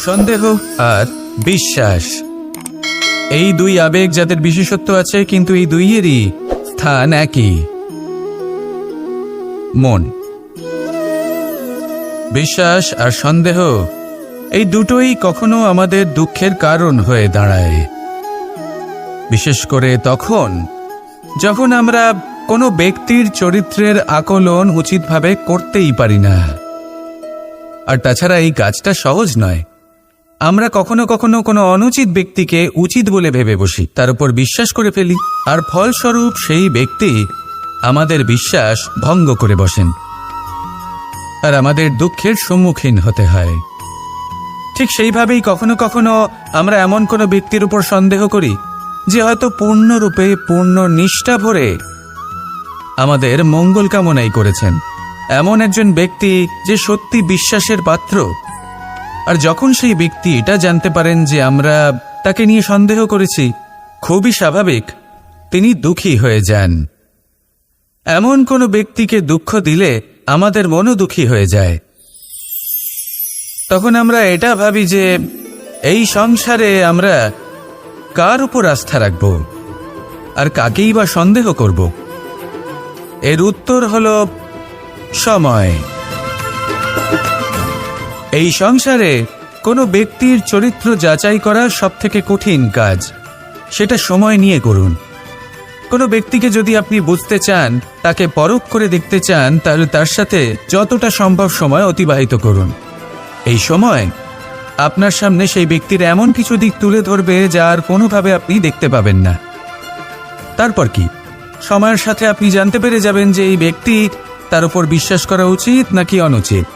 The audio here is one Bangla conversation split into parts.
সন্দেহ আর বিশ্বাস, এই দুই আবেগ যাদের বিশেষত্ব আছে, কিন্তু এই দুইয়েরই স্থান একই, মন। বিশ্বাস আর সন্দেহ এই দুটোই কখনো আমাদের দুঃখের কারণ হয়ে দাঁড়ায়, বিশেষ করে তখন যখন আমরা কোনো ব্যক্তির চরিত্রের আকলন উচিতভাবে করতেই পারি না। আর তাছাড়া এই কাজটা সহজ নয়। আমরা কখনো কখনো কোনো অনুচিত ব্যক্তিকে উচিত বলে ভেবে বসি, তার উপর বিশ্বাস করে ফেলি, আর ফলস্বরূপ সেই ব্যক্তি আমাদের বিশ্বাস ভঙ্গ করে বসেন, আর আমাদের দুঃখের সম্মুখীন হতে হয়। ঠিক সেইভাবেই কখনো কখনো আমরা এমন কোনো ব্যক্তির উপর সন্দেহ করি যে হয়তো পূর্ণরূপে পূর্ণ নিষ্ঠা ভরে আমাদের মঙ্গল কামনাই করেছেন, এমন একজন ব্যক্তি যে সত্যি বিশ্বাসের পাত্র। আর যখন সেই ব্যক্তি এটা জানতে পারেন যে আমরা তাকে নিয়ে সন্দেহ করেছি, খুবই স্বাভাবিক তিনি দুঃখী হয়ে যান। এমন কোনো ব্যক্তিকে দুঃখ দিলে আমাদের মনও দুঃখী হয়ে যায়। তখন আমরা এটা ভাবি যে এই সংসারে আমরা কার উপর আস্থা রাখব আর কাকেই বা সন্দেহ করব? এর উত্তর হলো সময়। এই সংসারে কোনো ব্যক্তির চরিত্র যাচাই করা সবথেকে কঠিন কাজ, সেটা সময় নিয়ে করুন। কোনো ব্যক্তিকে যদি আপনি বুঝতে চান, তাকে পরখ করে দেখতে চান, তাহলে তার সাথে যতটা সম্ভব সময় অতিবাহিত করুন। এই সময় আপনার সামনে সেই ব্যক্তির এমন কিছু দিক তুলে ধরবে যা আর কোনোভাবে আপনি দেখতে পাবেন না। তারপর কি, সময়ের সাথে আপনি জানতে পেরে যাবেন যে এই ব্যক্তি, তার উপর বিশ্বাস করা উচিত নাকি অনুচিত।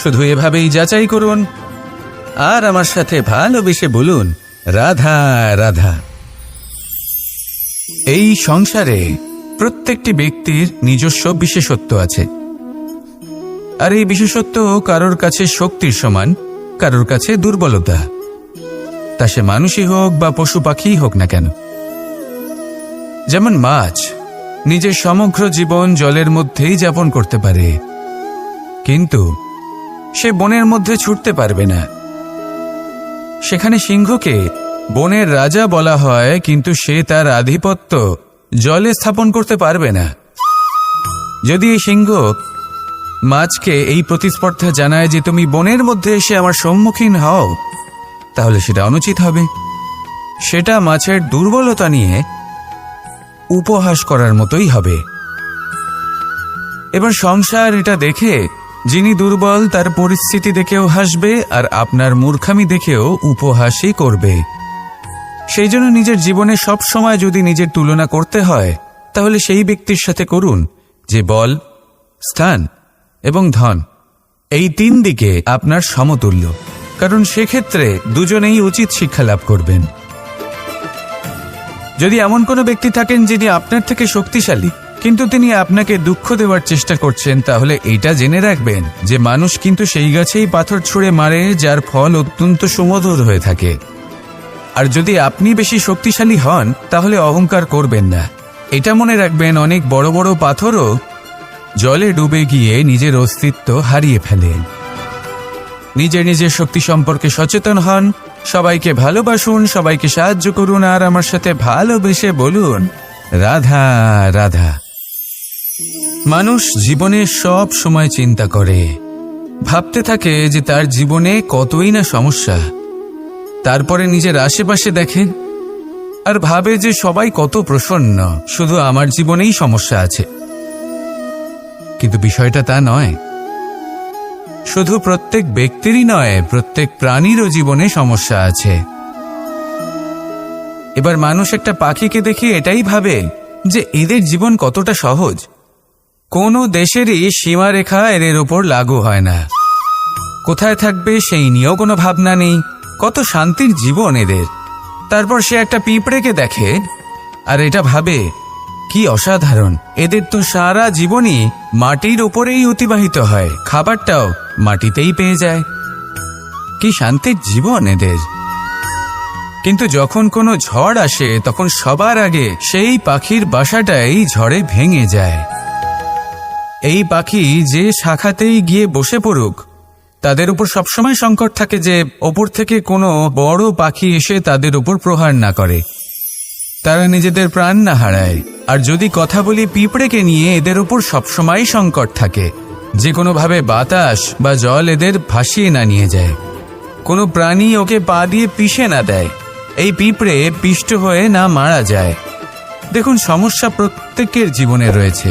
শুধু এভাবেই যাচাই করুন আর আমার সাথে ভালোবেসে বলুন, রাধা রাধা। এই সংসারে প্রত্যেকটি ব্যক্তির নিজস্ব বিশেষত্ব আছে, আর এই বিশেষত্ব কারোর কাছে শক্তির সমান, কারোর কাছে দুর্বলতা, তা সে মানুষই হোক বা পশু পাখিই হোক না কেন। যেমন মাছ নিজের সমগ্র জীবন জলের মধ্যেই যাপন করতে পারে, কিন্তু সে বনের মধ্যে ছুটতে পারবে না। সেখানে সিংহকে বনের রাজা বলা হয়, কিন্তু সে তার আধিপত্য জলে স্থাপন করতে পারবে না। যদি এই সিংহ মাছকে এই প্রতিস্পর্ধা জানায় যে তুমি বনের মধ্যে এসে আমার সম্মুখীন হও, তাহলে সেটা অনুচিত হবে। সেটা মাছের দুর্বলতা নিয়ে উপহাস করার মতোই হবে। এবার সংসার এটা দেখে যিনি দুর্বল তার পরিস্থিতি দেখেও হাসবে, আর আপনার মূর্খামি দেখেও উপহাসই করবে। সেই জন্য নিজের জীবনে সব সময় যদি নিজের তুলনা করতে হয়, তাহলে সেই ব্যক্তির সাথে করুন যে বল, স্থান এবং ধন, এই তিন দিকে আপনার সমতুল্য, কারণ সেক্ষেত্রে দুজনেই উচিত শিক্ষা লাভ করবেন। যদি এমন কোনো ব্যক্তি থাকেন যিনি আপনার থেকে শক্তিশালী, কিন্তু তিনি আপনাকে দুঃখ দেওয়ার চেষ্টা করছেন, তাহলে এটা জেনে রাখবেন যে মানুষ কিন্তু সেই গাছেই পাথর ছুঁড়ে মারে যার ফল অত্যন্ত সুমধুর হয়ে থাকে। আর যদি আপনি বেশি শক্তিশালী হন, তাহলে অহংকার করবেন না। এটা মনে রাখবেন, অনেক বড় বড় পাথরও জলে ডুবে গিয়ে নিজের অস্তিত্ব হারিয়ে ফেলেন। নিজের নিজের শক্তি সম্পর্কে সচেতন হন, সবাইকে ভালোবাসুন, সবাইকে সাহায্য করুন, আর আমার সাথে ভালোবেসে বলুন, রাধা রাধা। মানুষ জীবনে সব সময় চিন্তা করে, ভাবতে থাকে যে তার জীবনে কতই না সমস্যা। তারপরে নিজের আশেপাশে দেখে আর ভাবে যে সবাই কত প্রসন্ন, শুধু আমার জীবনেই সমস্যা আছে। কিন্তু বিষয়টা তা নয়। শুধু প্রত্যেক ব্যক্তিরই নয়, প্রত্যেক প্রাণীরও জীবনে সমস্যা আছে। এবার মানুষ একটা পাখিকে দেখে এটাই ভাবে যে এদের জীবন কতটা সহজ। কোনো দেশেরই সীমারেখা এদের ওপর লাগু হয় না। কোথায় থাকবে সেই নিয়েও কোনো ভাবনা নেই, কত শান্তির জীবন এদের। তারপর সে একটা পিঁপড়েকে দেখে আর এটা ভাবে, কি অসাধারণ, এদের তো সারা জীবনই মাটির উপরেই অতিবাহিত হয়, খাবারটাও মাটিতেই পেয়ে যায়, কি শান্তির জীবন এদের। কিন্তু যখন কোনো ঝড় আসে, তখন সবার আগে সেই পাখির বাসাটাই ঝড়ে ভেঙে যায়। এই পাখি যে শাখাতেই গিয়ে বসে পড়ুক, তাদের উপর সবসময় সংকট থাকে যে ওপর থেকে কোনো বড় পাখি এসে তাদের উপর প্রহার না করে, তারা নিজেদের প্রাণ না হারায়। আর যদি কথা বলি পিঁপড়েকে নিয়ে, এদের উপর সবসময় সংকট থাকে যে কোনোভাবে বাতাস বা জল এদের ভাসিয়ে না নিয়ে যায়, কোনো প্রাণী ওকে পা দিয়ে পিষে না দেয়, এই পিঁপড়ে পিষ্ট হয়ে না মারা যায়। দেখুন, সমস্যা প্রত্যেকের জীবনে রয়েছে,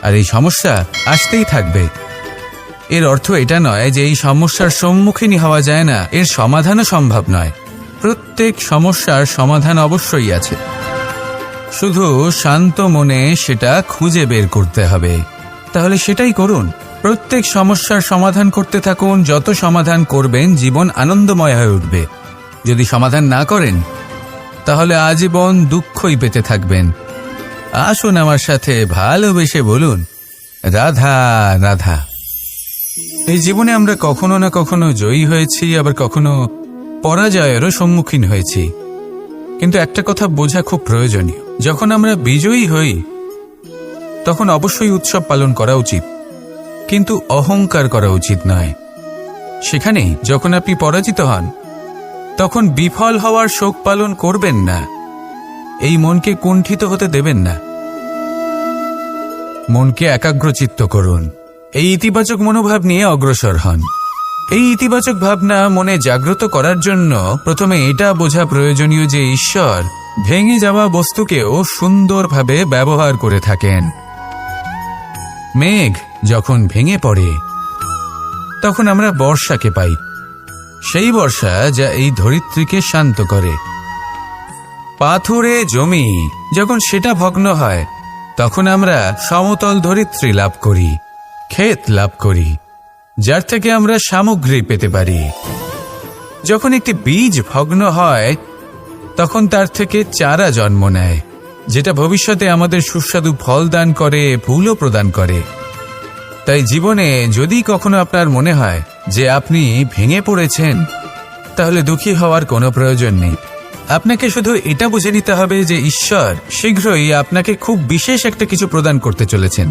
আর এই সমস্যা আসতেই থাকবে। এর অর্থ এটা নয় যে এই সমস্যার সম্মুখীনই হওয়া যায় না, এর সমাধানও সম্ভব নয়। প্রত্যেক সমস্যার সমাধান অবশ্যই আছে, শুধু শান্ত মনে সেটা খুঁজে বের করতে হবে। তাহলে সেটাই করুন, প্রত্যেক সমস্যার সমাধান করতে থাকুন। যত সমাধান করবেন জীবন আনন্দময় হয়ে উঠবে। যদি সমাধান না করেন তাহলে আজীবন দুঃখই পেতে থাকবেন। আসুন আমার সাথে ভালোবেসে বলুন, রাধা রাধা। এই জীবনে আমরা কখনো না কখনো জয়ী হয়েছি, আবার কখনো পরাজয়েরও সম্মুখীন হয়েছি। কিন্তু একটা কথা বোঝা খুব প্রয়োজনীয়, যখন আমরা বিজয়ী হই তখন অবশ্যই উৎসব পালন করা উচিত, কিন্তু অহংকার করা উচিত নয়। সেখানেই যখন আপনি পরাজিত হন তখন বিফল হওয়ার শোক পালন করবেন না, এই মনকে কুণ্ঠিত হতে দেবেন না। মনকে একাগ্রচিত্ত করুন, এই ইতিবাচক মনোভাব নিয়ে অগ্রসর হন। এই ইতিবাচক ভাবনা মনে জাগ্রত করার জন্য প্রথমে এটা বোঝা প্রয়োজনীয় যে ঈশ্বর ভেঙে যাওয়া বস্তুকেও সুন্দরভাবে ব্যবহার করে থাকেন। মেঘ যখন ভেঙে পড়ে তখন আমরা বর্ষাকে পাই, সেই বর্ষা যা এই ধরিত্রীকে শান্ত করে। পাথুরে জমি যখন সেটা ভগ্ন হয় তখন আমরা সমতল ধরিত্রী লাভ করি, ক্ষেত লাভ করি, যার থেকে আমরা সামগ্রী পেতে পারি। যখন একটি বীজ ভগ্ন হয় তখন তার থেকে চারা জন্ম নেয়, যেটা ভবিষ্যতে আমাদের সুস্বাদু ফল দান করে, ফুলও প্রদান করে। তাই জীবনে যদি কখনো আপনার মনে হয় যে আপনি ভেঙে পড়েছেন, তাহলে দুঃখী হওয়ার কোনো প্রয়োজন নেই। আপনাকে শুধু এটা বুঝে নিতে হবে যে ঈশ্বর শীঘ্রই আপনাকে খুব বিশেষ একটা কিছু প্রদান করতে চলেছেন।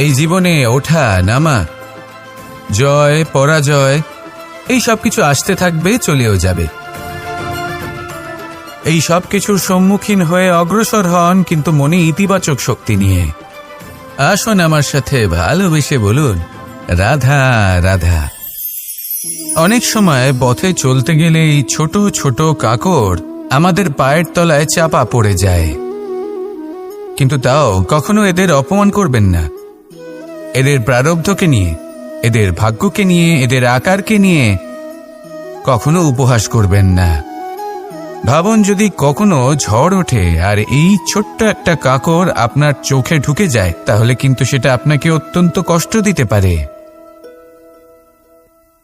এই জীবনে ওঠা নামা, জয় পরাজয়, এই সব কিছু আসতে থাকবে, চলেও যাবে। এই সব কিছুর সম্মুখীন হয়ে অগ্রসর হন, কিন্তু মনে ইতিবাচক শক্তি নিয়ে। আসুন আমার সাথে ভালোবেসে বলুন, রাধা রাধা। অনেক সময় পথে চলতে গেলে এই ছোট ছোট কাকড় আমাদের পায়ের তলায় চাপা পড়ে যায়, কিন্তু তাও কখনো এদের অপমান করবেন না। এদের প্রারব্ধকে নিয়ে, এদের ভাগ্যকে নিয়ে, এদের আকারকে নিয়ে কখনো উপহাস করবেন না। ভাবুন, যদি কখনো ঝড় ওঠে আর এই ছোট্ট একটা কাকড় আপনার চোখে ঢুকে যায়, তাহলে কিন্তু সেটা আপনাকে অত্যন্ত কষ্ট দিতে পারে।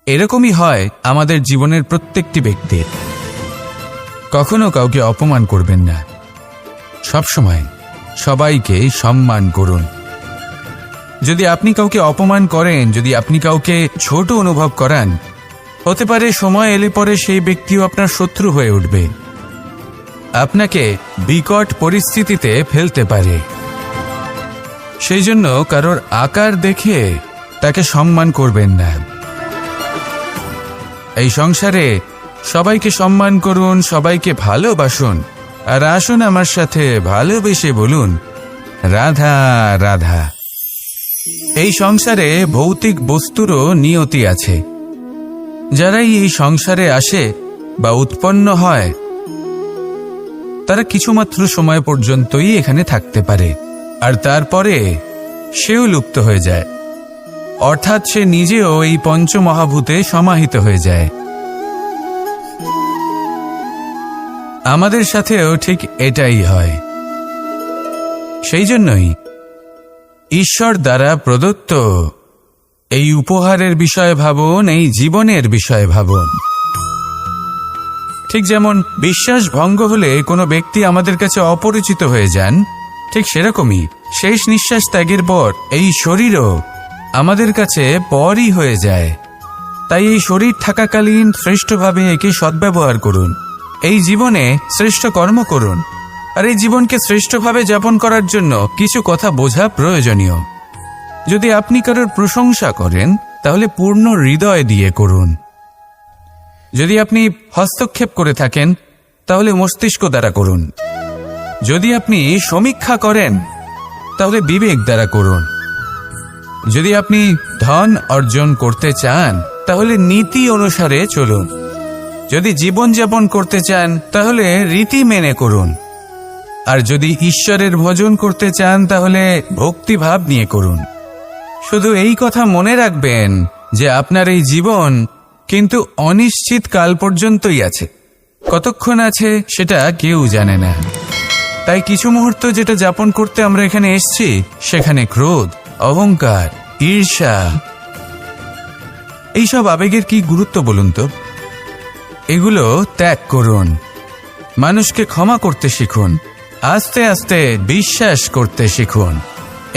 এরকমই হয় আমাদের জীবনের প্রত্যেকটি ব্যক্তির। কখনো কাউকে অপমান করবেন না, সবসময় সবাইকে সম্মান করুন। যদি আপনি কাউকে অপমান করেন, যদি আপনি কাউকে ছোট অনুভব করান, হতে পারে সময় এলে পরে সেই ব্যক্তিও আপনার শত্রু হয়ে উঠবে, আপনাকে বিকট পরিস্থিতিতে ফেলতে পারে। সেই জন্য কারোর আকার দেখে তাকে সম্মান করবেন না। এই সংসারে সবাইকে সম্মান করুন, সবাইকে ভালোবাসুন, আর আসুন আমার সাথে ভালোবেসে বলুন, রাধা রাধা। এই সংসারে ভৌতিক বস্তুরও নিয়তি আছে। যারাই এই সংসারে আসে বা উৎপন্ন হয় তারা কিছুমাত্র সময় পর্যন্তই এখানে থাকতে পারে, আর তারপরে সেও লুপ্ত হয়ে যায়, অর্থাৎ সে নিজেও এই পঞ্চমহাভূতে সমাহিত হয়ে যায়। আমাদের সাথেও ঠিক এটাই হয়। সেই জন্যই ঈশ্বর দ্বারা প্রদত্ত এই উপহারের বিষয়ে ভাবুন, এই জীবনের বিষয়ে ভাবুন। ঠিক যেমন বিশ্বাস ভঙ্গ হলে কোনো ব্যক্তি আমাদের কাছে অপরিচিত হয়ে যান, ঠিক সেরকমই শেষ নিঃশ্বাস ত্যাগের পর এই শরীরও আমাদের কাছে পরই হয়ে যায়। তাই এই শরীর থাকাকালীন শ্রেষ্ঠভাবে একে সদ্ব্যবহার করুন, এই জীবনে শ্রেষ্ঠ কর্ম করুন। আর এই জীবনকে শ্রেষ্ঠভাবে যাপন করার জন্য কিছু কথা বোঝা প্রয়োজনীয়। যদি আপনি কারোর প্রশংসা করেন তাহলে পূর্ণ হৃদয় দিয়ে করুন। যদি আপনি হস্তক্ষেপ করে থাকেন তাহলে মস্তিষ্ক দ্বারা করুন। যদি আপনি সমীক্ষা করেন তাহলে বিবেক দ্বারা করুন। যদি আপনি ধন অর্জন করতে চান তাহলে নীতি অনুসারে চলুন। যদি জীবনযাপন করতে চান তাহলে রীতি মেনে করুন। আর যদি ঈশ্বরের ভজন করতে চান তাহলে ভক্তিভাব নিয়ে করুন। শুধু এই কথা মনে রাখবেন যে আপনার এই জীবন কিন্তু অনিশ্চিত কাল পর্যন্তই আছে। কতক্ষণ আছে সেটা কেউ জানে না। তাই কিছু মুহূর্ত যেটা যাপন করতে আমরা এখানে এসেছি, সেখানে ক্রোধ, অহংকার, ঈর্ষা, এইসব আবেগের কি গুরুত্ব বলুন তো? এগুলো ত্যাগ করুন। মানুষকে ক্ষমা করতে শিখুন। আস্তে আস্তে বিশ্বাস করতে শিখুন।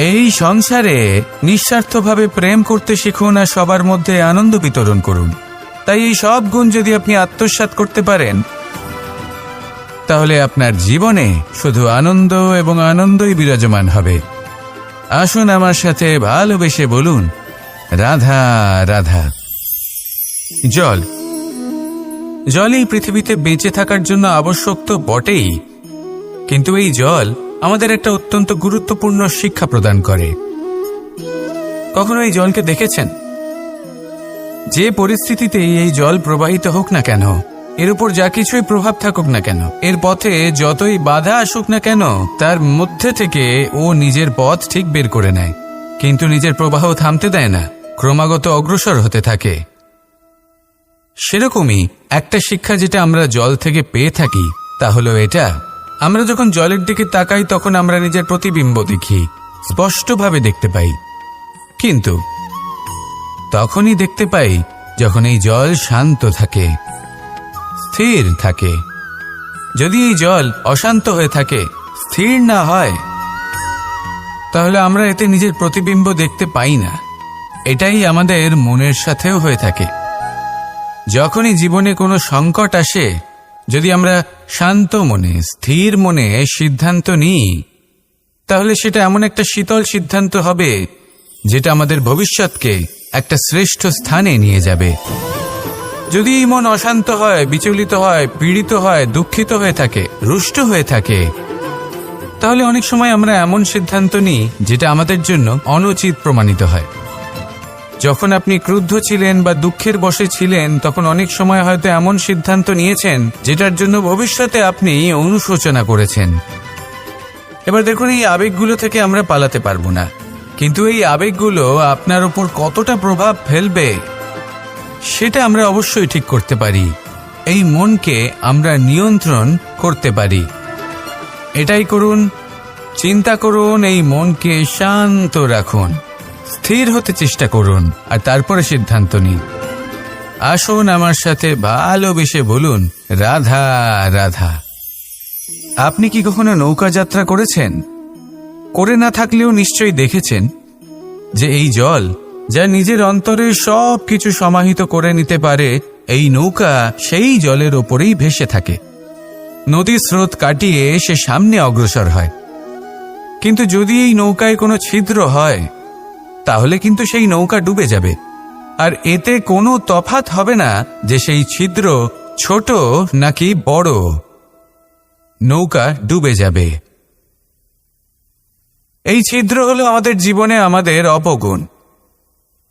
এই সংসারে নিঃস্বার্থভাবে প্রেম করতে শিখুন আর সবার মধ্যে আনন্দ বিতরণ করুন। তাই এই সব গুণ যদি আপনি আত্মসাৎ করতে পারেন তাহলে আপনার জীবনে শুধু আনন্দ এবং আনন্দই বিরাজমান হবে। আসুন আমার সাথে ভালোবেসে বলুন, রাধা রাধা। জল এই পৃথিবীতে বেঁচে থাকার জন্য আবশ্যক তো বটেই, কিন্তু এই জল আমাদের একটা অত্যন্ত গুরুত্বপূর্ণ শিক্ষা প্রদান করে। কখনো এই জলকে দেখেছেন? যে পরিস্থিতিতেই এই জল প্রবাহিত হোক না কেন, এর উপর যা কিছুই প্রভাব থাকুক না কেন, এর পথে যতই বাধা আসুক না কেন, তার মধ্যে থেকে ও নিজের পথ ঠিক বের করে নেয়, কিন্তু নিজের প্রবাহ থামতে দেয় না, ক্রমাগত অগ্রসর হতে থাকে। সেরকমই একটা শিক্ষা যেটা আমরা জল থেকে পেয়ে থাকি তা হলো এটা, আমরা যখন জলের দিকে তাকাই তখন আমরা নিজের প্রতিবিম্ব দেখি, স্পষ্টভাবে দেখতে পাই। কিন্তু তখনই দেখতে পাই যখন এই জল শান্ত থাকে, স্থির থাকে। যদি এই জল অশান্ত হয়ে থাকে, স্থির না হয়, তাহলে আমরা এতে নিজের প্রতিবিম্ব দেখতে পাই না। এটাই আমাদের মনের সাথেও হয়ে থাকে। যখনই জীবনে কোনো সংকট আসে, যদি আমরা শান্ত মনে, স্থির মনে সিদ্ধান্ত নিই, তাহলে সেটা এমন একটা শীতল সিদ্ধান্ত হবে যেটা আমাদের ভবিষ্যৎকে একটা শ্রেষ্ঠ স্থানে নিয়ে যাবে। যদি এই মন অশান্ত হয়, বিচলিত হয়, পীড়িত হয়, দুঃখিত হয়ে থাকে, রুষ্ট হয়ে থাকে, তাহলে অনেক সময় আমরা এমন সিদ্ধান্ত নিই যেটা আমাদের জন্য অনুচিত প্রমাণিত হয়। যখন আপনি ক্রুদ্ধ ছিলেন বা দুঃখের বশে ছিলেন, তখন অনেক সময় হয়তো এমন সিদ্ধান্ত নিয়েছেন যেটার জন্য ভবিষ্যতে আপনি অনুশোচনা করেছেন। এবার দেখুন, এই আবেগগুলো থেকে আমরা পালাতে পারবো না, কিন্তু এই আবেগগুলো আপনার উপর কতটা প্রভাব ফেলবে সেটা আমরা অবশ্যই ঠিক করতে পারি। এই মনকে আমরা নিয়ন্ত্রণ করতে পারি। এটাই করুন, চিন্তা করুন, এই মনকে শান্ত রাখুন, স্থির হতে চেষ্টা করুন, আর তারপরে সিদ্ধান্ত নিন। আসুন আমার সাথে ভালোবেসে বলুন, রাধা রাধা। আপনি কি কখনো নৌকা যাত্রা করেছেন? করে না থাকলেও নিশ্চয়ই দেখেছেন যে এই জল যা নিজের অন্তরে সব কিছু সমাহিত করে নিতে পারে, এই নৌকা সেই জলের ওপরেই ভেসে থাকে। নদীর স্রোত কাটিয়ে সে সামনে অগ্রসর হয়। কিন্তু যদি এই নৌকায় কোনো ছিদ্র হয়, তাহলে কিন্তু সেই নৌকা ডুবে যাবে। আর এতে কোনো তফাৎ হবে না যে সেই ছিদ্র ছোট নাকি বড়, নৌকা ডুবে যাবে। এই ছিদ্র হলো আমাদের জীবনে আমাদের অপগুণ,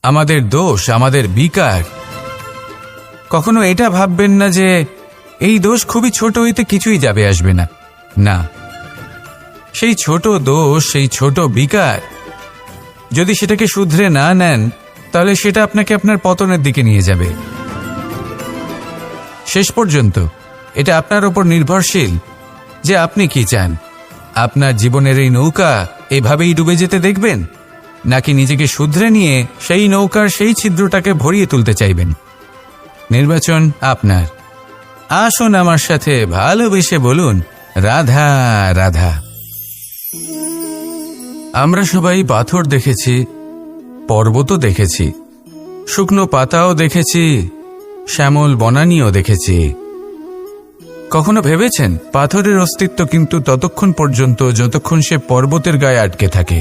আমাদের দোষ, আমাদের বিকার। কখনো এটা ভাববেন না যে এই দোষ খুবই ছোট, এতে কিছুই যাবে আসবে না। না, সেই ছোট দোষ, সেই ছোট বিকার, যদি সেটাকে শুধরে না নেন, তাহলে সেটা আপনাকে আপনার পতনের দিকে নিয়ে যাবে। শেষ পর্যন্ত এটা আপনার উপর নির্ভরশীল যে আপনি কি চান। আপনার জীবনের এই নৌকা এভাবেই ডুবে যেতে দেখবেন, নাকি নিজেকে শুধরে নিয়ে সেই নৌকার সেই ছিদ্রটাকে ভরিয়ে তুলতে চাইবেন? নির্বাচন আপনার। আসুন আমার সাথে ভালোবেসে বলুন, রাধা রাধা। আমরা সবাই পাথর দেখেছি, পর্বতও দেখেছি, শুকনো পাতাও দেখেছি, শ্যামল বনানীও দেখেছি। কখনো ভেবেছেন পাথরের অস্তিত্ব কিন্তু ততক্ষণ পর্যন্ত যতক্ষণ সে পর্বতের গায়ে আটকে থাকে।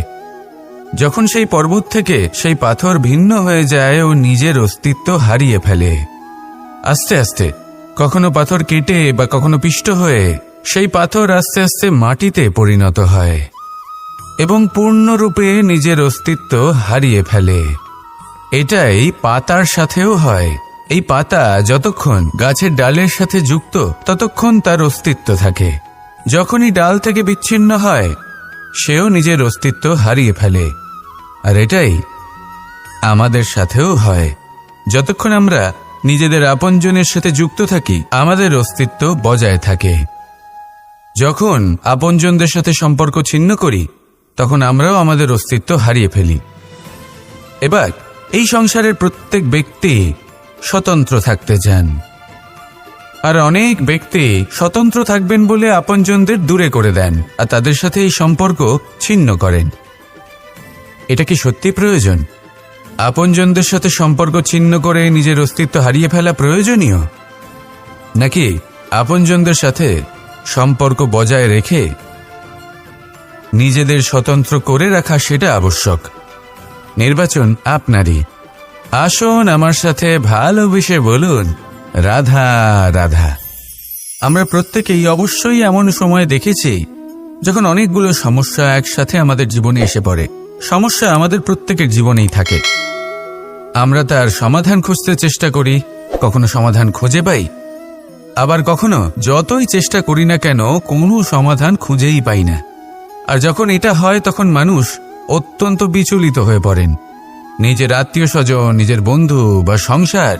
যখন সেই পর্বত থেকে সেই পাথর ভিন্ন হয়ে যায় ও নিজের অস্তিত্ব হারিয়ে ফেলে। আস্তে আস্তে কখনো পাথর কেটে বা কখনো পিষ্ট হয়ে সেই পাথর আস্তে আস্তে মাটিতে পরিণত হয় এবং পূর্ণরূপে নিজের অস্তিত্ব হারিয়ে ফেলে। এটাই পাতার সাথেও হয়। এই পাতা যতক্ষণ গাছের ডালের সাথে যুক্ত ততক্ষণ তার অস্তিত্ব থাকে। যখনই ডাল থেকে বিচ্ছিন্ন হয় সেও নিজের অস্তিত্ব হারিয়ে ফেলে। আর এটাই আমাদের সাথেও হয়। যতক্ষণ আমরা নিজেদের আপনজনের সাথে যুক্ত থাকি আমাদের অস্তিত্ব বজায় থাকে। যখন আপনজনদের সাথে সম্পর্ক ছিন্ন করি তখন আমরাও আমাদের অস্তিত্ব হারিয়ে ফেলি। এবার এই সংসারের প্রত্যেক ব্যক্তি স্বতন্ত্র থাকতে চান, আর অনেক ব্যক্তি স্বতন্ত্র থাকবেন বলে আপনজনদের দূরে করে দেন আর তাদের সাথে এই সম্পর্ক ছিন্ন করেন। এটা কি সত্যি প্রয়োজন? আপনজনদের সাথে সম্পর্ক ছিন্ন করে নিজের অস্তিত্ব হারিয়ে ফেলা প্রয়োজনীয়, নাকি আপনজনদের সাথে সম্পর্ক বজায় রেখে নিজেদের স্বতন্ত্র করে রাখা সেটা আবশ্যক? নির্বাচন আপনারই। আসুন আমার সাথে ভালোবেসে বলুন, রাধা রাধা। আমরা প্রত্যেকেই অবশ্যই এমন সময় দেখেছি যখন অনেকগুলো সমস্যা একসাথে আমাদের জীবনে এসে পড়ে। সমস্যা আমাদের প্রত্যেকের জীবনেই থাকে। আমরা তার সমাধান খুঁজতে চেষ্টা করি, কখনো সমাধান খুঁজে পাই, আবার কখনো যতই চেষ্টা করি না কেন কোনো সমাধান খুঁজেই পাই না। আর যখন এটা হয় তখন মানুষ অত্যন্ত বিচলিত হয়ে পড়েন। নিজের আত্মীয় স্বজন, নিজের বন্ধু বা সংসার,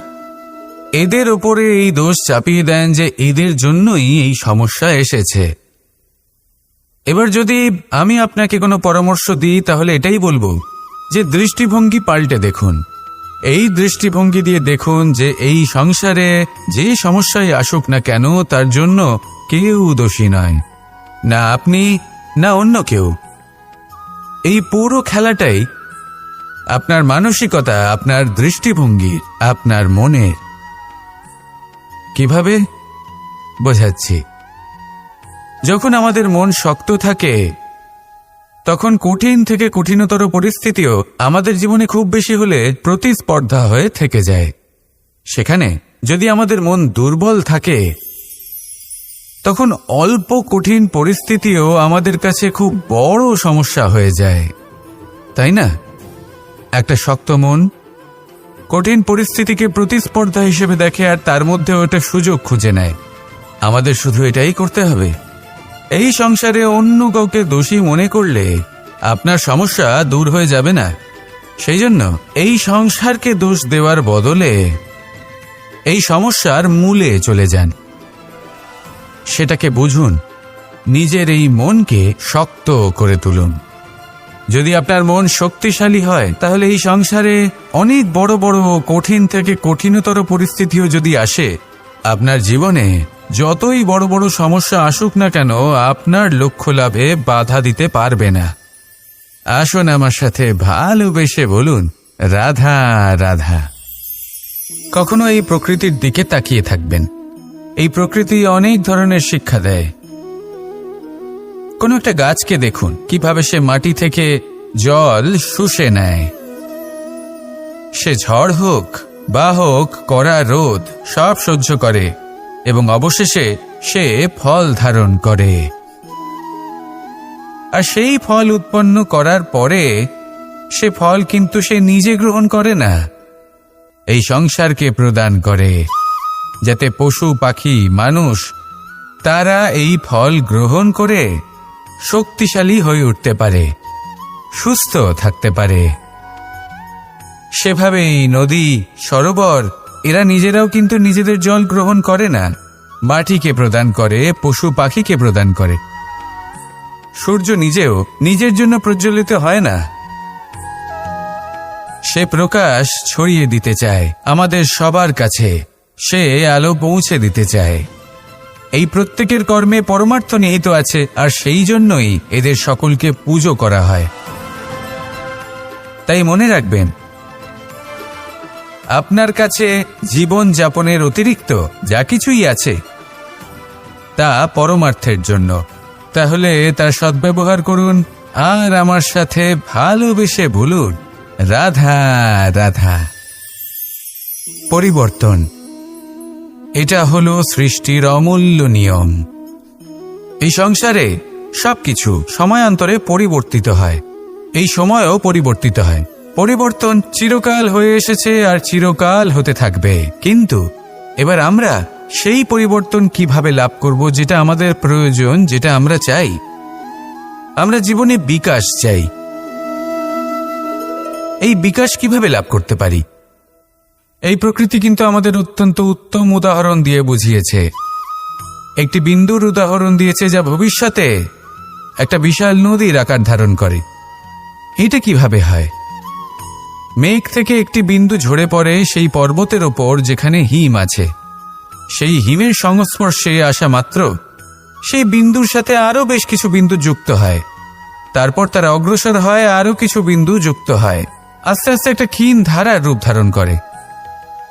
এদের ওপরে এই দোষ চাপিয়ে দেন যে এদের জন্যই এই সমস্যা এসেছে। এবার যদি আমি আপনাকে কোনো পরামর্শ দিই তাহলে এটাই বলবো যে দৃষ্টিভঙ্গি পাল্টে দেখুন। এই দৃষ্টিভঙ্গি দিয়ে দেখুন যে এই সংসারে যে সমস্যায় আসুক না কেন তার জন্য কেউ দোষী নয়, না আপনি না অন্য কেউ। এই পুরো খেলাটাই আপনার মানসিকতা, আপনার দৃষ্টিভঙ্গি, আপনার মনের। কিভাবে বোঝাচ্ছি? যখন আমাদের মন শক্ত থাকে তখন কঠিন থেকে কঠিনতর পরিস্থিতিও আমাদের জীবনে খুব বেশি হলে প্রতিস্পর্ধা হয়ে থেকে যায়। সেখানে যদি আমাদের মন দুর্বল থাকে তখন অল্প কঠিন পরিস্থিতিও আমাদের কাছে খুব বড় সমস্যা হয়ে যায়, তাই না? একটা শক্ত মন কঠিন পরিস্থিতিকে প্রতিস্পর্ধা হিসেবে দেখে আর তার মধ্যে ওটা সুযোগ খুঁজে নেয়। আমাদের শুধু এটাই করতে হবে। এই সংসারে অন্য কাউকে দোষী মনে করলে আপনার সমস্যা দূর হয়ে যাবে না। সেই জন্য এই সংসারকে দোষ দেওয়ার বদলে এই সমস্যার মূলে চলে যান, সেটাকে বুঝুন, নিজের এই মনকে শক্ত করে তুলুন। যদি আপনার মন শক্তিশালী হয় তাহলে এই সংসারে অনেক বড় বড় কঠিন থেকে কঠিনতর পরিস্থিতিও যদি আসে, আপনার জীবনে যতই বড় বড় সমস্যা আসুক না কেন আপনার লক্ষ্য লাভে বাধা দিতে পারবে না। আসুন আমার সাথে ভালোবেসে বলুন, রাধা রাধা। কখনো এই প্রকৃতির দিকে তাকিয়ে থাকবেন। এই প্রকৃতি অনেক ধরনের শিক্ষা দেয়। কোনো একটা গাছকে দেখুন কিভাবে সে মাটি থেকে জল শুষে নেয়। সে ঝড় হোক বা হোক কড়া রোদ সব সহ্য করে এবং অবশেষে সে ফল ধারণ করে। আর সেই ফল উৎপন্ন করার পরে সে ফল কিন্তু সে নিজে গ্রহণ করে না, এই সংসারকে প্রদান করে, যাতে পশু পাখি মানুষ তারা এই ফল গ্রহণ করে শক্তিশালী হয়ে উঠতে পারে, সুস্থ থাকতে পারে। সেভাবেই নদী, সরোবর এরা নিজেরাও কিন্তু নিজেদের জল গ্রহণ করে না, মাটিকে প্রদান করে, পশু পাখিকে প্রদান করে। সূর্য নিজেও নিজের জন্য প্রজ্বলিত হয় না, সে প্রকাশ ছড়িয়ে দিতে চায় আমাদের সবার কাছে, সে আলো পৌঁছে দিতে চায়। এই প্রত্যেকের কর্মে পরমার্থ নিহিত আছে, আর সেই জন্যই এদের সকলকে পুজো করা হয়। তাই মনে রাখবেন, আপনার কাছে জীবন যাপনের অতিরিক্ত যা কিছুই আছে তা পরমার্থের জন্য। তাহলে তার সদ্ব্যবহার করুন আর আমার সাথে ভালোবেসে বলুন, রাধা রাধা। পরিবর্তন, এটা হলো সৃষ্টির অমূল্য নিয়ম। এই সংসারে সবকিছু সময়ান্তরে পরিবর্তিত হয়, এই সময়ও পরিবর্তিত হয়। পরিবর্তন চিরকাল হয়ে এসেছে আর চিরকাল হতে থাকবে। কিন্তু এবার আমরা সেই পরিবর্তন কিভাবে লাভ করব, যেটা আমাদের প্রয়োজন, যেটা আমরা চাই। আমরা জীবনে বিকাশ চাই। এই বিকাশ কিভাবে লাভ করতে পারি? এই প্রকৃতি কিন্তু আমাদের অত্যন্ত উত্তম উদাহরণ দিয়ে বুঝিয়েছে। একটি বিন্দুর উদাহরণ দিয়েছে, যা ভবিষ্যতে একটা বিশাল নদীর আকার ধারণ করে। এটা কিভাবে হয়? মেঘ থেকে একটি বিন্দু ঝরে পড়ে সেই পর্বতের ওপর যেখানে হিম আছে। সেই হিমের সংস্পর্শে আসা মাত্র সেই বিন্দুর সাথে আরও বেশ কিছু বিন্দু যুক্ত হয়। তারপর তারা অগ্রসর হয়, আরও কিছু বিন্দু যুক্ত হয়, আস্তে আস্তে একটা ক্ষীণ ধারার রূপ ধারণ করে।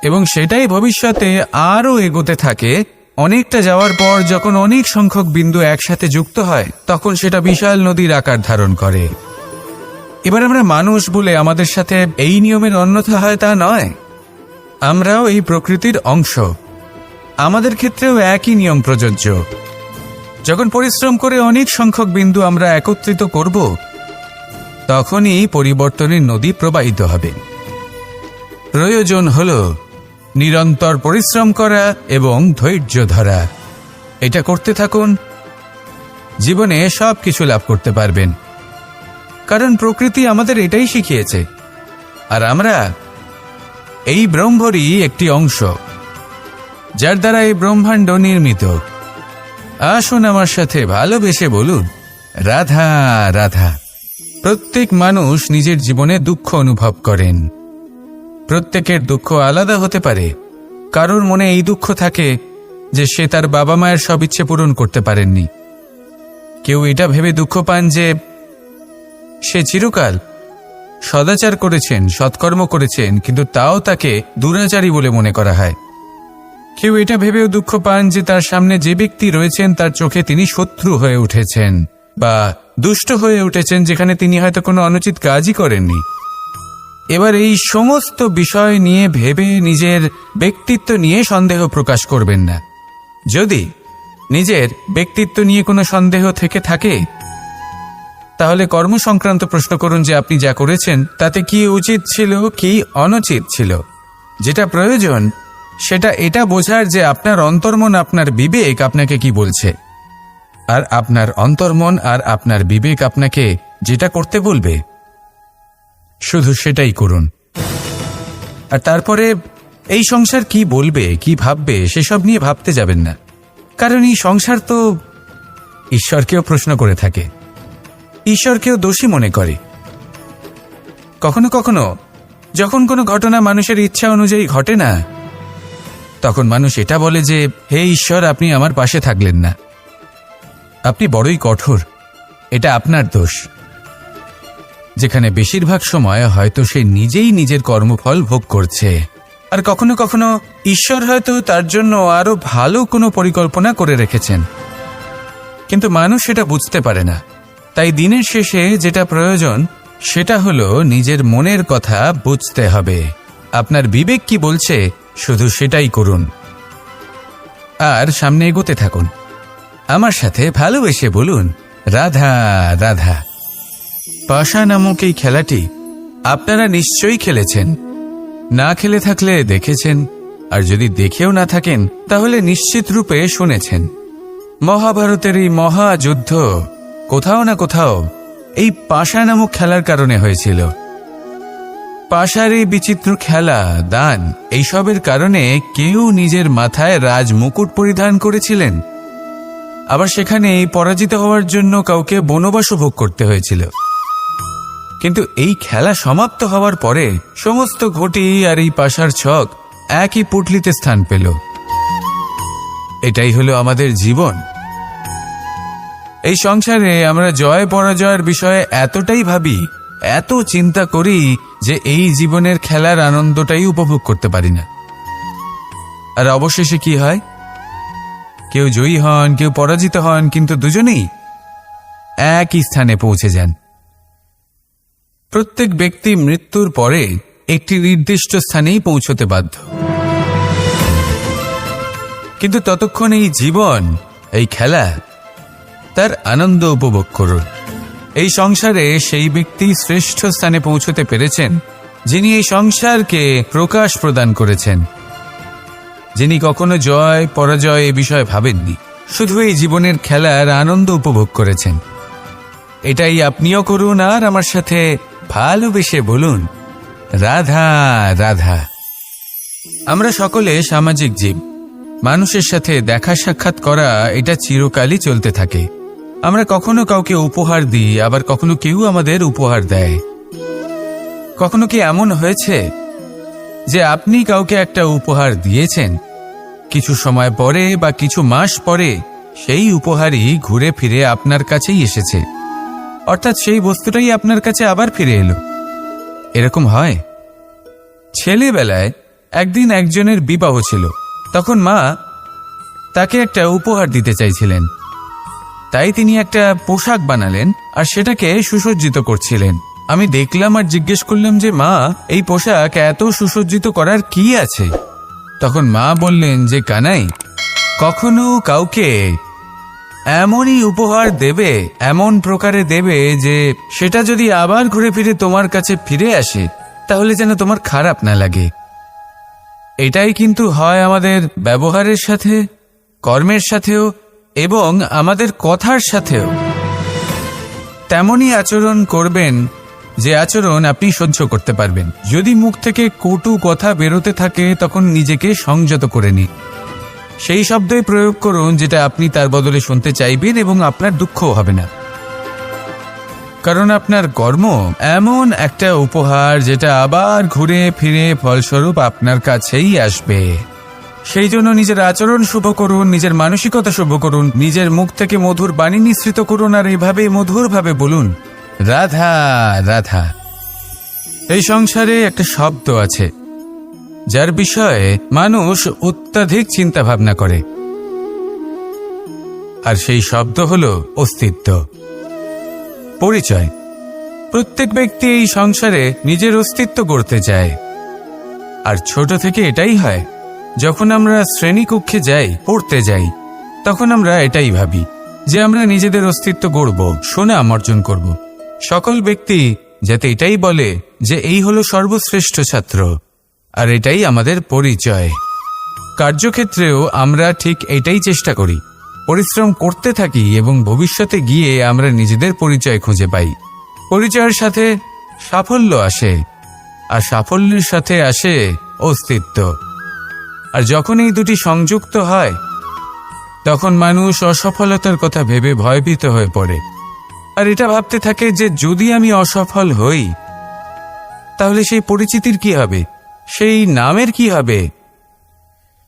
এবং সেটাই ভবিষ্যতে আরও এগোতে থাকে। অনেকটা যাওয়ার পর যখন অনেক সংখ্যক বিন্দু একসাথে যুক্ত হয়, তখন সেটা বিশাল নদীর আকার ধারণ করে। এবার আমরা মানুষ বলে আমাদের সাথে এই নিয়মের অন্যথা হয় তা নয়। আমরাও এই প্রকৃতির অংশ। আমাদের ক্ষেত্রেও একই নিয়ম প্রযোজ্য। যখন পরিশ্রম করে অনেক সংখ্যক বিন্দু আমরা একত্রিত করব, তখনই পরিবর্তনের নদী প্রবাহিত হবে। প্রয়োজন হল নিরন্তর পরিশ্রম করা এবং ধৈর্য ধরা। এটা করতে থাকুন, জীবনে সব কিছু লাভ করতে পারবেন। কারণ প্রকৃতি আমাদের এটাই শিখিয়েছে। আর আমরা এই ব্রহ্মরই একটি অংশ, যার দ্বারা এই ব্রহ্মাণ্ড নির্মিত। আসুন আমার সাথে ভালোবেসে বলুন, রাধা রাধা। প্রত্যেক মানুষ নিজের জীবনে দুঃখ অনুভব করেন। প্রত্যেকের দুঃখ আলাদা হতে পারে। কারোর মনে এই দুঃখ থাকে যে সে তার বাবা মায়ের সব ইচ্ছে পূরণ করতে পারেননি। কেউ এটা ভেবে দুঃখ পান যে সে চিরকাল সদাচার করেছেন, সৎকর্ম করেছেন, কিন্তু তাও তাকে দুরাচারী বলে মনে করা হয়। কেউ এটা ভেবেও দুঃখ পান যে তার সামনে যে ব্যক্তি রয়েছেন তার চোখে তিনি শত্রু হয়ে উঠেছেন বা দুষ্ট হয়ে উঠেছেন, যেখানে তিনি হয়তো কোনো অনুচিত কাজই করেননি। এবার এই সমস্ত বিষয় নিয়ে ভেবে নিজের ব্যক্তিত্ব নিয়ে সন্দেহ প্রকাশ করবেন না। যদি নিজের ব্যক্তিত্ব নিয়ে কোনো সন্দেহ থেকে থাকে, তাহলে কর্ম সংক্রান্ত প্রশ্ন করুন যে আপনি যা করেছেন তাতে কি উচিত ছিল, কি অনুচিত ছিল। যেটা প্রয়োজন সেটা এটা বোঝার যে আপনার অন্তর্মন, আপনার বিবেক আপনাকে কি বলছে। আর আপনার অন্তর্মন আর আপনার বিবেক আপনাকে যেটা করতে বলবে, শুধু সেটাই করুন। আর তারপরে এই সংসার কি বলবে, কি ভাববে, সেসব নিয়ে ভাবতে যাবেন না। কারণ এই সংসার তো ঈশ্বরকেও প্রশ্ন করে থাকে, ঈশ্বরকেও দোষী মনে করে। কখনো কখনো যখন কোনো ঘটনা মানুষের ইচ্ছা অনুযায়ী ঘটে না, তখন মানুষ এটা বলে যে, হে ঈশ্বর, আপনি আমার পাশে থাকলেন না, আপনি বড়ই কঠোর, এটা আপনার দোষ। যেখানে বেশিরভাগ সময় হয়তো সে নিজেই নিজের কর্মফল ভোগ করছে। আর কখনো কখনো ঈশ্বর হয়তো তার জন্য আরো ভালো কোনো পরিকল্পনা করে রেখেছেন, কিন্তু মানুষ সেটা বুঝতে পারে না। তাই দিনের শেষে যেটা প্রয়োজন সেটা হলো নিজের মনের কথা বুঝতে হবে। আপনার বিবেক কি বলছে শুধু সেটাই করুন আর সামনে এগোতে থাকুন। আমার সাথে ভালোবেসে বলুন, রাধা রাধা। পাশা নামক এই খেলাটি আপনারা নিশ্চয়ই খেলেছেন। না খেলে থাকলে দেখেছেন, আর যদি দেখেও না থাকেন তাহলে নিশ্চিত রূপে শুনেছেন। মহাভারতের এই মহাযুদ্ধ কোথাও না কোথাও এই পাশা নামক খেলার কারণে হয়েছিল। পাশার এই বিচিত্র খেলা, দান, এইসবের কারণে কেউ নিজের মাথায় রাজমুকুট পরিধান করেছিলেন, আবার সেখানে পরাজিত হওয়ার জন্য কাউকে বনবাস ভোগ করতে হয়েছিল। কিন্তু এই খেলা সমাপ্ত হওয়ার পরে সমস্ত ঘটি আর এই পাশার ছক একই পুটলিতে স্থান পেল। এটাই হলো আমাদের জীবন। এই সংসারে আমরা জয় পরাজয়ের বিষয়ে এতটাই ভাবি, এত চিন্তা করি যে এই জীবনের খেলার আনন্দটাই উপভোগ করতে পারি না। আর অবশেষে কি হয়? কেউ জয়ী হন, কেউ পরাজিত হন, কিন্তু দুজনেই একই স্থানে পৌঁছে যান। প্রত্যেক ব্যক্তি মৃত্যুর পরে একটি নির্দিষ্ট স্থানেই পৌঁছতে বাধ্য, কিন্তু ততক্ষণ এই জীবন, এই খেলা, তার আনন্দ উপভোগ করুন। এই সংসারে সেই ব্যক্তি শ্রেষ্ঠ স্থানে পৌঁছতে পেরেছেন যিনি এই সংসারকে প্রকাশ প্রদান করেছেন, যিনি কখনো জয় পরাজয় এ বিষয়ে ভাবেননি, শুধু এই জীবনের খেলার আনন্দ উপভোগ করেছেন। এটাই আপনিও করুন আর আমার সাথে ভালোবেসে বলুন, রাধা রাধা। আমরা সকলে সামাজিক জীব। মানুষের সাথে দেখা সাক্ষাৎ করা এটা চিরকালই চলতে থাকে। আমরা কখনো কাউকে উপহার দিই, আবার কখনো কেউ আমাদের উপহার দেয়। কখনো কি এমন হয়েছে যে আপনি কাউকে একটা উপহার দিয়েছেন, কিছু সময় পরে বা কিছু মাস পরে সেই উপহারই ঘুরে ফিরে আপনার কাছেই এসেছে, অর্থাৎ সেই বস্তুটাই আপনার কাছে আবার ফিরে এলো? এরকম হয়। ছেলেবেলায় একদিন একজনের বিবাহ ছিল, তখন মা তাকে একটা উপহার দিতে চাইছিলেন, তাই তিনি একটা পোশাক বানালেন আর সেটাকে সুসজ্জিত করছিলেন। আমি দেখলাম আর জিজ্ঞেস করলাম যে মা, এই পোশাক এত সুসজ্জিত করার কি আছে? তখন মা বললেন যে কানাই, কখনো কাউকে এমনই উপহার দেবে, এমন প্রকারে দেবে যে সেটা যদি আবার ঘুরে ফিরে তোমার কাছে ফিরে আসে তাহলে যেন তোমার খারাপ না লাগে। এটাই কিন্তু হয় আমাদের ব্যবহারের সাথে, কর্মের সাথেও এবং আমাদের কথার সাথেও। তেমনই আচরণ করবেন যে আচরণ আপনি সহ্য করতে পারবেন। যদি মুখ থেকে কটু কথা বেরোতে থাকে তখন নিজেকে সংযত করে নিন। সেই শব্দই প্রয়োগ করুন যেটা আপনি তার বদলে শুনতে চাইবেন এবং আপনার দুঃখও হবে না, কারণ আপনার কর্ম এমন একটা উপহার যেটা আবার ঘুরে ফিরে ফলস্বরূপ আপনার কাছেই আসবে। সেই জন্য নিজের আচরণ শুভ করুন, নিজের মানসিকতা শুভ করুন, নিজের মুখ থেকে মধুর বাণী নিঃসৃত করুন আর এইভাবে মধুরভাবে বলুন, রাধা রাধা। এই সংসারে একটা শব্দ আছে যার বিষয়ে মানুষ অত্যাধিক চিন্তা ভাবনা করে, আর সেই শব্দ হলো অস্তিত্ব, পরিচয়। প্রত্যেক ব্যক্তি এই সংসারে নিজের অস্তিত্ব গড়তে চায়, আর ছোট থেকে এটাই হয়। যখন আমরা শ্রেণীকক্ষে যাই, পড়তে যাই, তখন আমরা এটাই ভাবি যে আমরা নিজেদের অস্তিত্ব গড়ব, সুনাম অর্জন করব। সকল ব্যক্তি যাতে এটাই বলে যে এই হলো সর্বশ্রেষ্ঠ ছাত্র, আর এটাই আমাদের পরিচয়। কার্যক্ষেত্রেও আমরা ঠিক এটাই চেষ্টা করি, পরিশ্রম করতে থাকি এবং ভবিষ্যতে গিয়ে আমরা নিজেদের পরিচয় খুঁজে পাই। পরিচয়ের সাথে সাফল্য আসে, আর সাফল্যের সাথে আসে অস্তিত্ব। আর যখন এই দুটি সংযুক্ত হয় তখন মানুষ অসফলতার কথা ভেবে ভয়ভীত হয়ে পড়ে, আর এটা ভাবতে থাকে যে যদি আমি অসফল হই তাহলে সেই পরিচিতির কি হবে, সেই নামের কি হবে,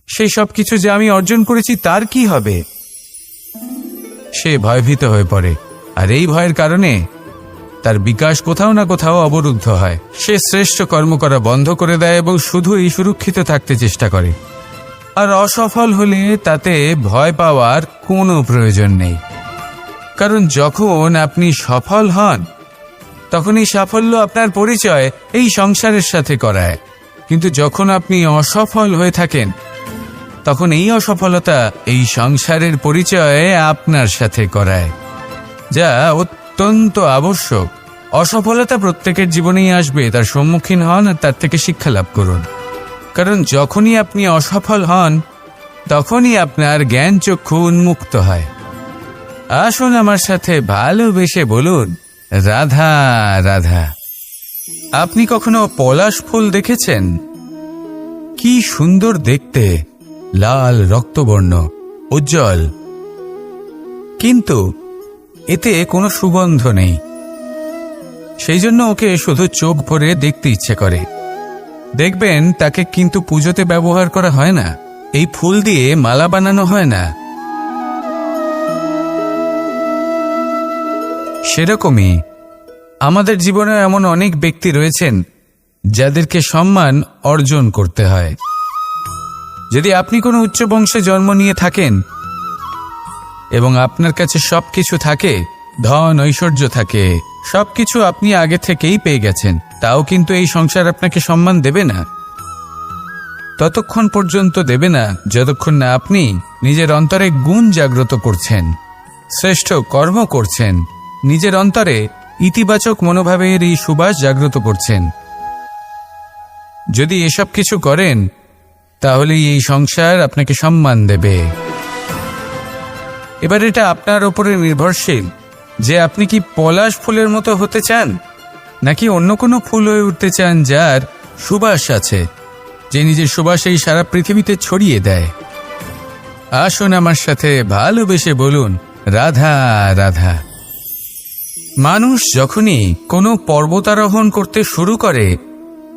সেই সব কিছু যে আমি অর্জন করেছি তার কি হবে। সে ভয়ভীত হয়ে পড়ে, আর এই ভয়ের কারণে তার বিকাশ কোথাও না কোথাও অবরুদ্ধ হয়। সে শ্রেষ্ঠ কর্ম করা বন্ধ করে দেয় এবং শুধুই সুরক্ষিত থাকতে চেষ্টা করে। আর অসফল হলে তাতে ভয় পাওয়ার কোনো প্রয়োজন নেই, কারণ যখন আপনি সফল হন তখন এই সাফল্য আপনার পরিচয় এই সংসারের সাথে করায়। কিন্তু যখন আপনি অসফল হয়ে থাকেন তখন এই অসফলতা এই সংসারের পরিচয় আপনার সাথে করায়, যা অত্যন্ত আবশ্যক। অসফলতা প্রত্যেকের জীবনেই আসবে, তার সম্মুখীন হন আর তার থেকে শিক্ষা লাভ করুন, কারণ যখনই আপনি অসফল হন তখনই আপনার জ্ঞান চক্ষু উন্মুক্ত হয়। আসুন আমার সাথে ভালোবেসে বলুন, রাধা রাধা। আপনি কখনো পলাশ ফুল দেখেছেন? কি সুন্দর দেখতে, লাল রক্তবর্ণ, উজ্জ্বল, কিন্তু এতে কোনো সুগন্ধ নেই। সেই জন্য ওকে শুধু চোখ ভরে দেখতে ইচ্ছে করে। দেখবেন তাকে কিন্তু পুজোতে ব্যবহার করা হয় না, এই ফুল দিয়ে মালা বানানো হয় না। সেরকমই আমাদের জীবনে এমন অনেক ব্যক্তি রয়েছেন যাদেরকে সম্মান অর্জন করতে হয়। যদি আপনি কোনো উচ্চ বংশে জন্ম নিয়ে থাকেন এবং আপনার কাছে সবকিছু থাকে, ধন ঐশ্বর্য থাকে, সবকিছু আপনি আগে থেকেই পেয়ে গেছেন, তাও কিন্তু এই সংসার আপনাকে সম্মান দেবে না। ততক্ষণ পর্যন্ত দেবে না যতক্ষণ না আপনি নিজের অন্তরে গুণ জাগ্রত করছেন, শ্রেষ্ঠ কর্ম করছেন, নিজের অন্তরে ইতিবাচক মনোভাবের এই সুবাস জাগ্রত করছেন। যদি এসব কিছু করেন তাহলে এই সংসার আপনাকে সম্মান দেবে। এবার এটা আপনার ওপরে নির্ভরশীল যে আপনি কি পলাশ ফুলের মতো হতে চান, নাকি অন্য কোনো ফুল হয়ে উঠতে চান যার সুবাস আছে, যে নিজের সুবাস এই সারা পৃথিবীতে ছড়িয়ে দেয়। আসুন আমার সাথে ভালোবেসে বলুন, রাধা রাধা। মানুষ যখনই কোনো পর্বতারোহণ করতে শুরু করে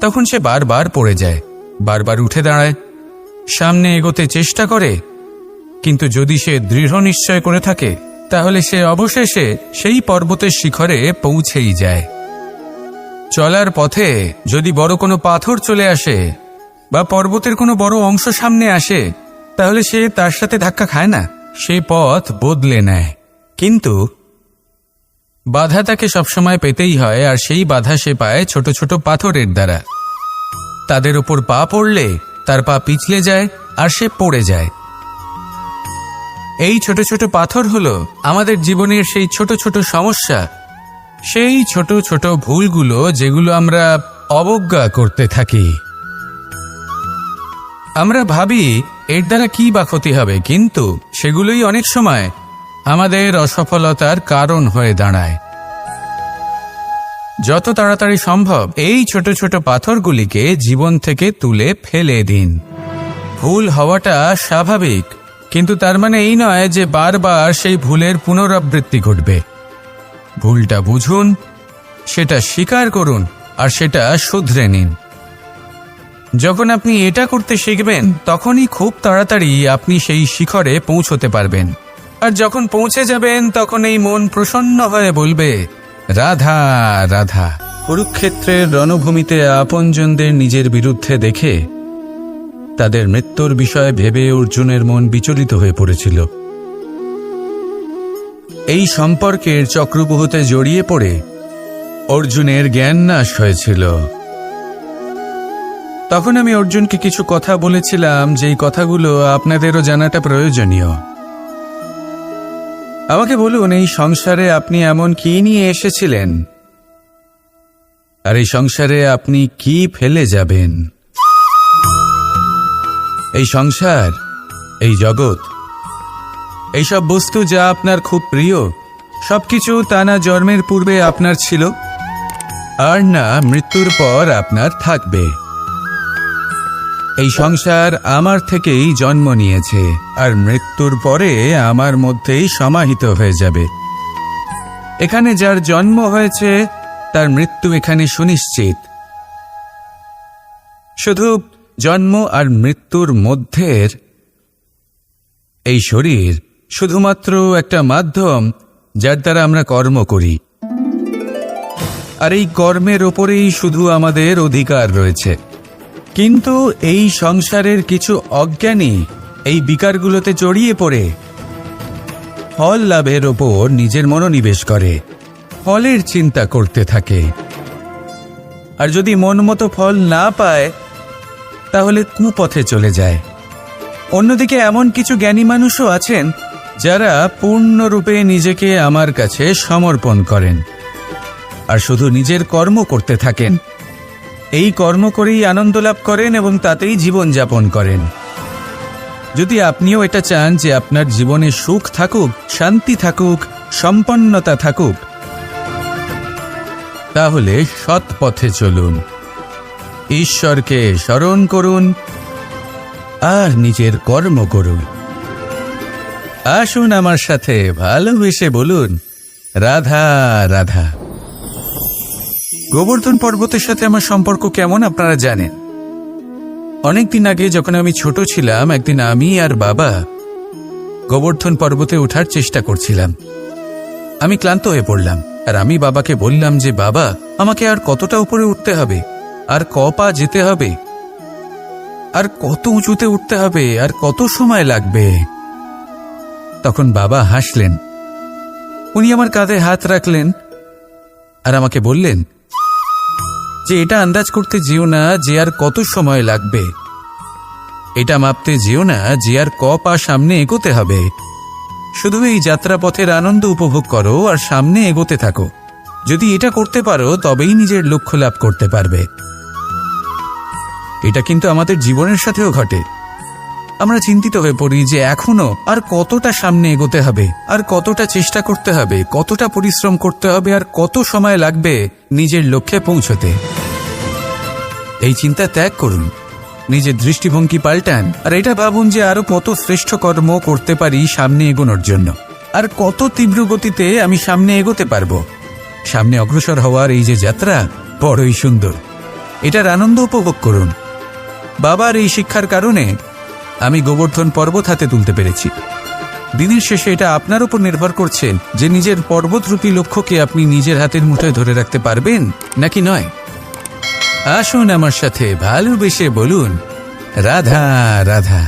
তখন সে বারবার পড়ে যায়, বারবার উঠে দাঁড়ায়, সামনে এগোতে চেষ্টা করে, কিন্তু যদি সে দৃঢ় নিশ্চয় করে থাকে তাহলে সে অবশেষে সেই পর্বতের শিখরে পৌঁছেই যায়। চলার পথে যদি বড় কোনো পাথর চলে আসে বা পর্বতের কোনো বড় অংশ সামনে আসে তাহলে সে তার সাথে ধাক্কা খায় না, সে পথ বদলে নেয়। কিন্তু বাধা তাকে সবসময় পেতেই হয়, আর সেই বাধা সে পায় ছোট ছোট পাথরের দ্বারা। তাদের উপর পা পড়লে তার পা পিছলে যায় আর সে পড়ে যায়। এই ছোট ছোট পাথর হলো আমাদের জীবনের সেই ছোট ছোট সমস্যা, সেই ছোট ছোট ভুলগুলো যেগুলো আমরা অবজ্ঞা করতে থাকি। আমরা ভাবি এর দ্বারা কি বা ক্ষতি হবে, কিন্তু সেগুলোই অনেক সময় আমাদের অসফলতার কারণ হয়ে দাঁড়ায়। যত তাড়াতাড়ি সম্ভব এই ছোট ছোট পাথরগুলিকে জীবন থেকে তুলে ফেলে দিন। ভুল হওয়াটা স্বাভাবিক, কিন্তু তার মানে এই নয় যে বারবার সেই ভুলের পুনরাবৃত্তি ঘটবে। ভুলটা বুঝুন, সেটা স্বীকার করুন আর সেটা শুধরে নিন। যখন আপনি এটা করতে শিখবেন তখনই খুব তাড়াতাড়ি আপনি সেই শিখরে পৌঁছতে পারবেন। আর যখন পৌঁছে যাবেন তখন এই মন প্রসন্ন হয়ে বলবে, রাধা রাধা। কুরুক্ষেত্রের রণভূমিতে আপনজনদের নিজের বিরুদ্ধে দেখে তাদের মৃত্যুর বিষয়ে ভেবে অর্জুনের মন বিচলিত হয়ে পড়েছিল। এই সম্পর্কের চক্রব্যূহতে জড়িয়ে পড়ে অর্জুনের জ্ঞান নাশ হয়েছিল। তখন আমি অর্জুনকে কিছু কথা বলেছিলাম, যেই কথাগুলো আপনাদেরও জানাটা প্রয়োজনীয়। আমাকে বলুন, এই সংসারে আপনি এমন কি নিয়ে এসেছিলেন, আর এই সংসারে আপনি কি ফেলে যাবেন? এই সংসার, এই জগৎ, এইসব বস্তু যা আপনার খুব প্রিয়, সবকিছু তা না জন্মের পূর্বে আপনার ছিল আর না মৃত্যুর পর আপনার থাকবে। এই সংসার আমার থেকেই জন্ম নিয়েছে আর মৃত্যুর পরে আমার মধ্যেই সমাহিত হয়ে যাবে। এখানে যার জন্ম হয়েছে তার মৃত্যু এখানে সুনিশ্চিত। শুধু জন্ম আর মৃত্যুর মধ্যের এই শরীর শুধুমাত্র একটা মাধ্যম যার দ্বারা আমরা কর্ম করি, আর এই কর্মের ওপরেই শুধু আমাদের অধিকার রয়েছে। কিন্তু এই সংসারের কিছু অজ্ঞানী এই বিকারগুলোতে জড়িয়ে পড়ে ফল লাভের ওপর নিজের মনোনিবেশ করে, ফলের চিন্তা করতে থাকে। আর যদি মন মতো ফল না পায় তাহলে কুপথে চলে যায়। অন্যদিকে এমন কিছু জ্ঞানী মানুষও আছেন যারা পূর্ণরূপে নিজেকে আমার কাছে সমর্পণ করেন আর শুধু নিজের কর্ম করতে থাকেন। এই কর্ম করেই আনন্দ লাভ করেন এবং তাতেই জীবন যাপন করেন। যদি আপনিও এটা চান যে আপনার জীবনে সুখ থাকুক, শান্তি থাকুক, সম্পন্নতা থাকুক, তাহলে সৎ পথে চলুন, ঈশ্বরকে স্মরণ করুন আর নিজের কর্ম করুন। আসুন আমার সাথে ভালোবেসে বলুন, রাধা রাধা। গোবর্ধন পর্বতের সাথে আমার সম্পর্ক কেমন আপনারা জানেন। অনেকদিন আগে যখন আমি ছোট ছিলাম, একদিন আমি আর বাবা গোবর্ধন পর্বতে ওঠার চেষ্টা করছিলাম। আমি ক্লান্ত হয়ে পড়লাম আর আমি বাবাকে বললাম যে, বাবা, আমাকে আর কতটা উপরে উঠতে হবে, আর ক পা যেতে হবে, আর কত উঁচুতে উঠতে হবে, আর কত সময় লাগবে? তখন বাবা হাসলেন। উনি আমার কাঁধে হাত রাখলেন আর আমাকে বললেন যে এটা আন্দাজ করতে যেও না যে আর কত সময় লাগবে, এটা মাপতে যেও না যে আর ক পা সামনে এগোতে হবে। শুধু এই যাত্রাপথের আনন্দ উপভোগ করো আর সামনে এগোতে থাকো। যদি এটা করতে পারো তবেই নিজের লক্ষ্য লাভ করতে পারবে। এটা কিন্তু আমাদের জীবনের সাথেও ঘটে। আমরা চিন্তিত হয়ে পড়ি যে এখনো আর কতটা সামনে এগোতে হবে, আর কতটা চেষ্টা করতে হবে, কতটা পরিশ্রম করতে হবে, আর কত সময় লাগবে নিজের লক্ষ্যে পৌঁছতে। এই চিন্তা ত্যাগ করুন, নিজের দৃষ্টিভঙ্গি পাল্টান, আর এটা ভাবুন যে আরো কত শ্রেষ্ঠ কর্ম করতে পারি সামনে এগোনোর জন্য, আর কত তীব্র গতিতে আমি সামনে এগোতে পারবো। সামনে অগ্রসর হওয়ার এই যে যাত্রা বড়ই সুন্দর, এটার আনন্দ উপভোগ করুন। বাবার এই শিক্ষার কারণে আমি গোবর্ধন পর্বত হাতে তুলতে পেরেছি। দিনের শেষে এটা আপনার উপর নির্ভর করছে যে নিজের পর্বতরূপী লক্ষ্যকে আপনি নিজের হাতের মুঠোয় ধরে রাখতে পারবেন নাকি নয়। আসুন আমার সাথে ভালোবেসে বলুন রাধা রাধা।